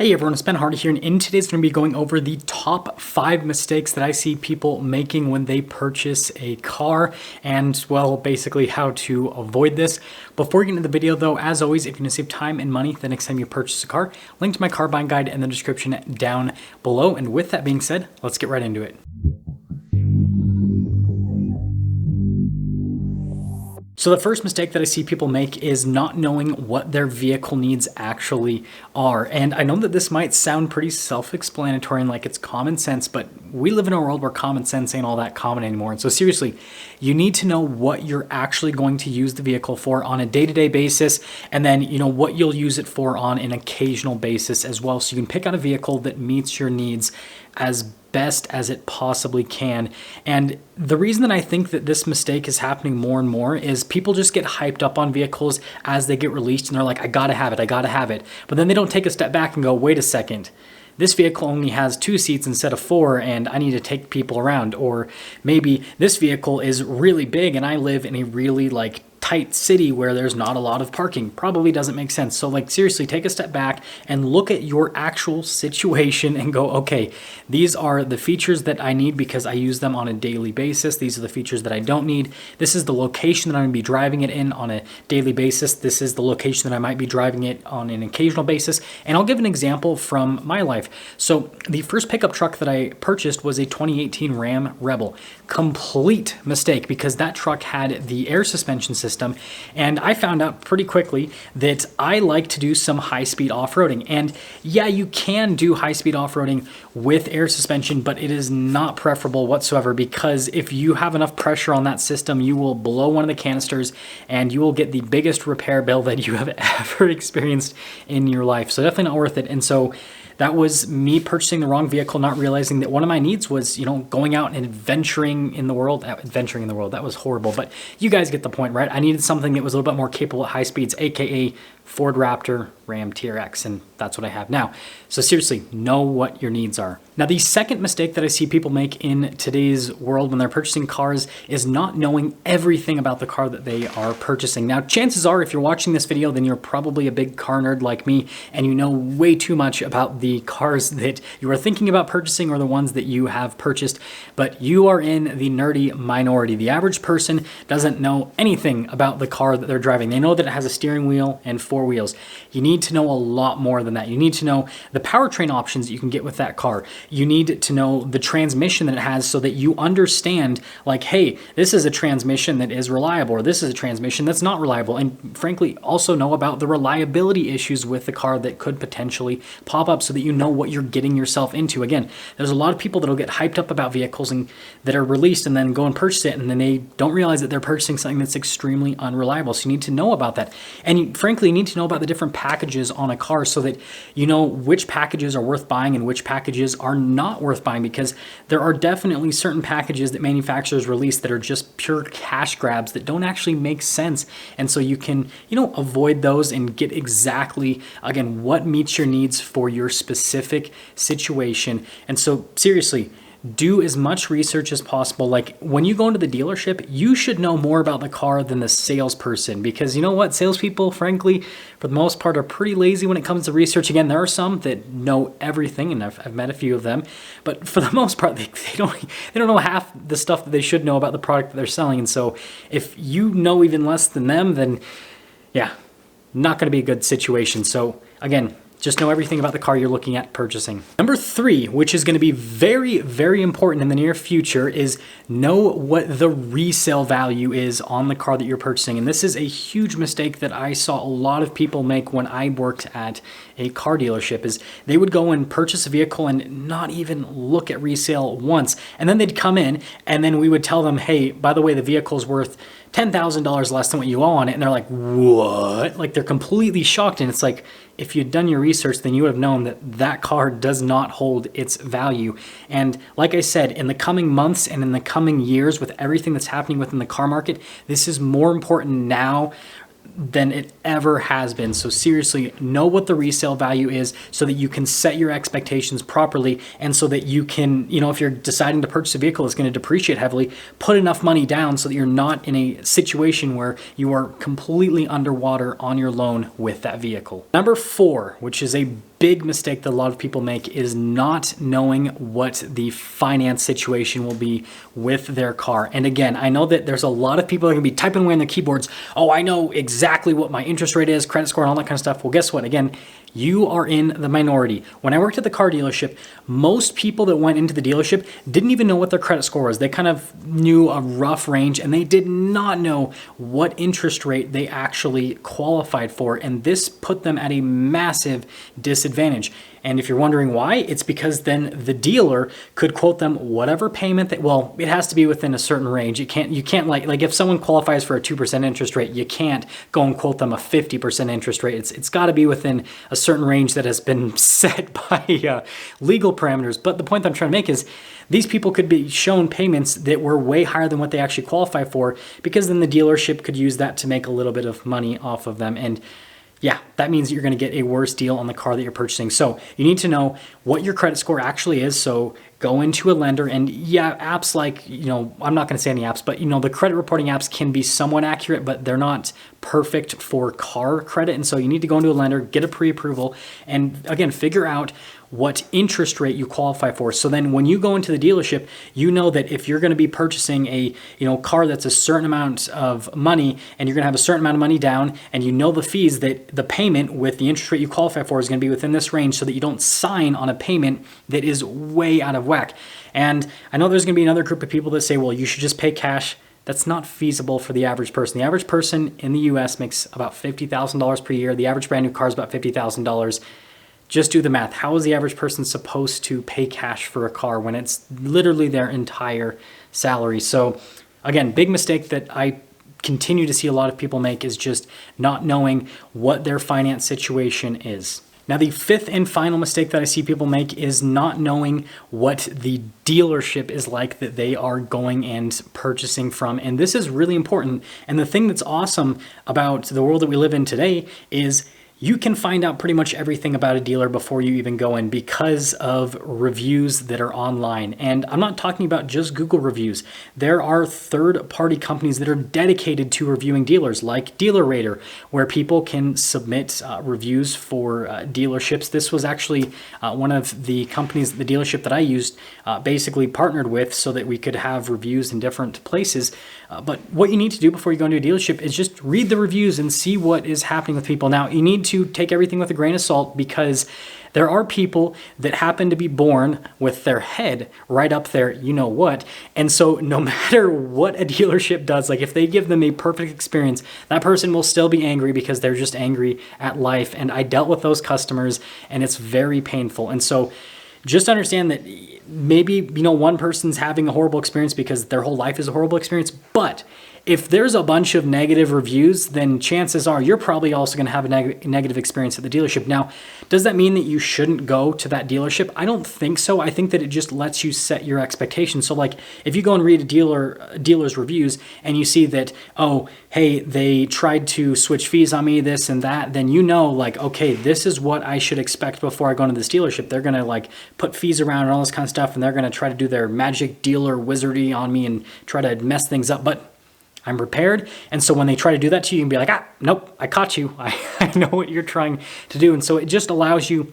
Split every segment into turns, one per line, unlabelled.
Hey everyone, it's Ben Hardy here, and in today's going to be going over the top 5 mistakes that I see people making when they purchase a car, and well, basically how to avoid this. Before we get into the video though, as always, if you want to save time and money the next time you purchase a car, link to my car buying guide in the description down below. And with that being said, let's get right into it. So the first mistake that I see people make is not knowing what their vehicle needs actually are. And I know that this might sound pretty self-explanatory and like it's common sense, but we live in a world where common sense ain't all that common anymore. And so seriously, you need to know what you're actually going to use the vehicle for on a day-to-day basis, and then what you'll use it for on an occasional basis as well. So you can pick out a vehicle that meets your needs as best as it possibly can. And the reason that I think that this mistake is happening more and more is people just get hyped up on vehicles as they get released and they're like, I gotta have it, I gotta have it. But then they don't take a step back and go, wait a second, this vehicle only has 2 seats instead of 4 and I need to take people around. Or maybe this vehicle is really big and I live in a really tight city where there's not a lot of parking. Probably doesn't make sense. So seriously, take a step back and look at your actual situation and go, okay, these are the features that I need because I use them on a daily basis. These are the features that I don't need. This is the location that I'm gonna be driving it in on a daily basis. This is the location that I might be driving it on an occasional basis. And I'll give an example from my life. So the first pickup truck that I purchased was a 2018 Ram Rebel. Complete mistake, because that truck had the air suspension system. And I found out pretty quickly that I like to do some high-speed off-roading. And yeah, you can do high-speed off-roading with air suspension, but it is not preferable whatsoever, because if you have enough pressure on that system, you will blow one of the canisters and you will get the biggest repair bill that you have ever experienced in your life. So definitely not worth it. And so that was me purchasing the wrong vehicle, not realizing that one of my needs was, going out and adventuring in the world. Adventuring in the world, that was horrible, but you guys get the point, right? I needed something that was a little bit more capable at high speeds, aka Ford Raptor, Ram TRX, and that's what I have now. So seriously, know what your needs are. Now, the second mistake that I see people make in today's world when they're purchasing cars is not knowing everything about the car that they are purchasing. Now, chances are, if you're watching this video, then you're probably a big car nerd like me, and you know way too much about the cars that you are thinking about purchasing or the ones that you have purchased, but you are in the nerdy minority. The average person doesn't know anything about the car that they're driving. They know that it has a steering wheel and 4 wheels. You need to know a lot more than that. You need to know the powertrain options that you can get with that car. You need to know the transmission that it has so that you understand, hey, this is a transmission that is reliable, or this is a transmission that's not reliable. And frankly, also know about the reliability issues with the car that could potentially pop up so that you know what you're getting yourself into. Again, there's a lot of people that'll get hyped up about vehicles and that are released and then go and purchase it, and then they don't realize that they're purchasing something that's extremely unreliable. So you need to know about that. And you, frankly, you need to know about the different packages on a car so that you know which packages are worth buying and which packages are not worth buying, because there are definitely certain packages that manufacturers release that are just pure cash grabs that don't actually make sense. And so you can, avoid those and get exactly, again, what meets your needs for your specific situation. And so seriously, do as much research as possible. When you go into the dealership, you should know more about the car than the salesperson, because you know what? Salespeople, frankly, for the most part, are pretty lazy when it comes to research. Again, there are some that know everything, and I've met a few of them, but for the most part, they don't know half the stuff that they should know about the product that they're selling. And so if you know even less than them, then yeah, not going to be a good situation. So again, just know everything about the car you're looking at purchasing. Number 3, which is going to be very, very important in the near future, is know what the resale value is on the car that you're purchasing. And this is a huge mistake that I saw a lot of people make when I worked at a car dealership, is they would go and purchase a vehicle and not even look at resale once. And then they'd come in and then we would tell them, hey, by the way, the vehicle's worth $10,000 less than what you owe on it. And they're like, what? They're completely shocked. And it's like, if you'd done your research, then you would have known that that car does not hold its value. And like I said, in the coming months and in the coming years, with everything that's happening within the car market, this is more important now than it ever has been. So seriously, know what the resale value is so that you can set your expectations properly, and so that you can, if you're deciding to purchase a vehicle that's going to depreciate heavily, put enough money down so that you're not in a situation where you are completely underwater on your loan with that vehicle. Number 4, which is a big mistake that a lot of people make is not knowing what the finance situation will be with their car. And again, I know that there's a lot of people that are gonna be typing away on their keyboards, oh, I know exactly what my interest rate is, credit score, and all that kind of stuff. Well, guess what? Again, you are in the minority. When I worked at the car dealership, most people that went into the dealership didn't even know what their credit score was. They kind of knew a rough range, and they did not know what interest rate they actually qualified for. And this put them at a massive disadvantage. And if you're wondering why, it's because then the dealer could quote them whatever payment that, well, it has to be within a certain range. You can't like if someone qualifies for a 2% interest rate, you can't go and quote them a 50% interest rate. It's got to be within a certain range that has been set by legal parameters. But the point that I'm trying to make is these people could be shown payments that were way higher than what they actually qualify for, because then the dealership could use that to make a little bit of money off of them. And yeah, that means you're going to get a worse deal on the car that you're purchasing. So you need to know what your credit score actually is. So go into a lender, and yeah, apps like, I'm not going to say any apps, but the credit reporting apps can be somewhat accurate, but they're not perfect for car credit. And so you need to go into a lender, get a pre-approval, and again, figure out what interest rate you qualify for. So then when you go into the dealership, you know that if you're going to be purchasing a car that's a certain amount of money, and you're going to have a certain amount of money down, and the fees, that the payment with the interest rate you qualify for is going to be within this range, so that you don't sign on a payment that is way out of whack. And I know there's going to be another group of people that say, well, you should just pay cash. That's not feasible for the average person. The average person in the US makes about $50,000 per year. The average brand new car is about $50,000. Just do the math. How is the average person supposed to pay cash for a car when it's literally their entire salary? So again, big mistake that I continue to see a lot of people make is just not knowing what their finance situation is. Now, the fifth and final mistake that I see people make is not knowing what the dealership is like that they are going and purchasing from. And this is really important. And the thing that's awesome about the world that we live in today is you can find out pretty much everything about a dealer before you even go in, because of reviews that are online. And I'm not talking about just Google reviews. There are third-party companies that are dedicated to reviewing dealers, like DealerRater, where people can submit reviews for dealerships. This was actually one of the companies, the dealership that I used, basically partnered with, so that we could have reviews in different places. But what you need to do before you go into a dealership is just read the reviews and see what is happening with people. Now, you need to take everything with a grain of salt, because there are people that happen to be born with their head right up there, what. And so no matter what a dealership does, like if they give them a perfect experience, that person will still be angry because they're just angry at life. And I dealt with those customers, and it's very painful. And so just understand that maybe, one person's having a horrible experience because their whole life is a horrible experience. But if there's a bunch of negative reviews, then chances are you're probably also going to have a negative experience at the dealership. Now, does that mean that you shouldn't go to that dealership? I don't think so. I think that it just lets you set your expectations. So like if you go and read a dealer's reviews and you see that, oh, hey, they tried to switch fees on me, this and that, then like, okay, this is what I should expect before I go into this dealership. They're going to like put fees around and all this kind of stuff, and they're going to try to do their magic dealer wizardry on me and try to mess things up. But I'm prepared. And so when they try to do that to you, you can be like, nope, I caught you. I know what you're trying to do. And so it just allows you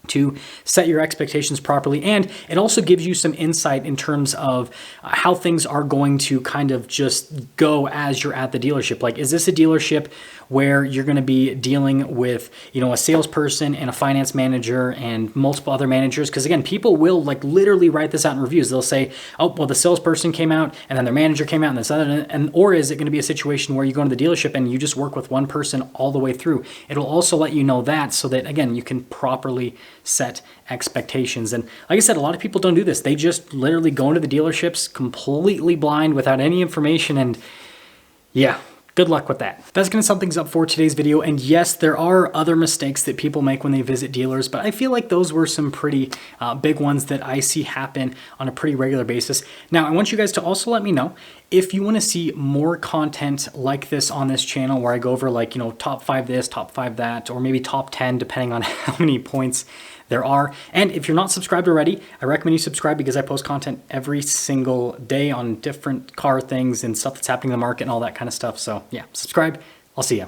to set your expectations properly. And it also gives you some insight in terms of how things are going to kind of just go as you're at the dealership. Like, is this a dealership where you're going to be dealing with, a salesperson and a finance manager and multiple other managers? Because again, people will like literally write this out in reviews. They'll say, oh, well, the salesperson came out and then their manager came out and this other, or is it going to be a situation where you go into the dealership and you just work with one person all the way through? It'll also let you know that, so that again, you can properly set expectations. And like I said, a lot of people don't do this. They just literally go into the dealerships completely blind without any information, and yeah, good luck with that. That's going to sum things up for today's video. And yes, there are other mistakes that people make when they visit dealers, but I feel like those were some pretty big ones that I see happen on a pretty regular basis. Now, I want you guys to also let me know if you want to see more content like this on this channel, where I go over like, top 5 this, top 5 that, or maybe top 10, depending on how many points there are. And if you're not subscribed already, I recommend you subscribe, because I post content every single day on different car things and stuff that's happening in the market and all that kind of stuff. So yeah, subscribe. I'll see you.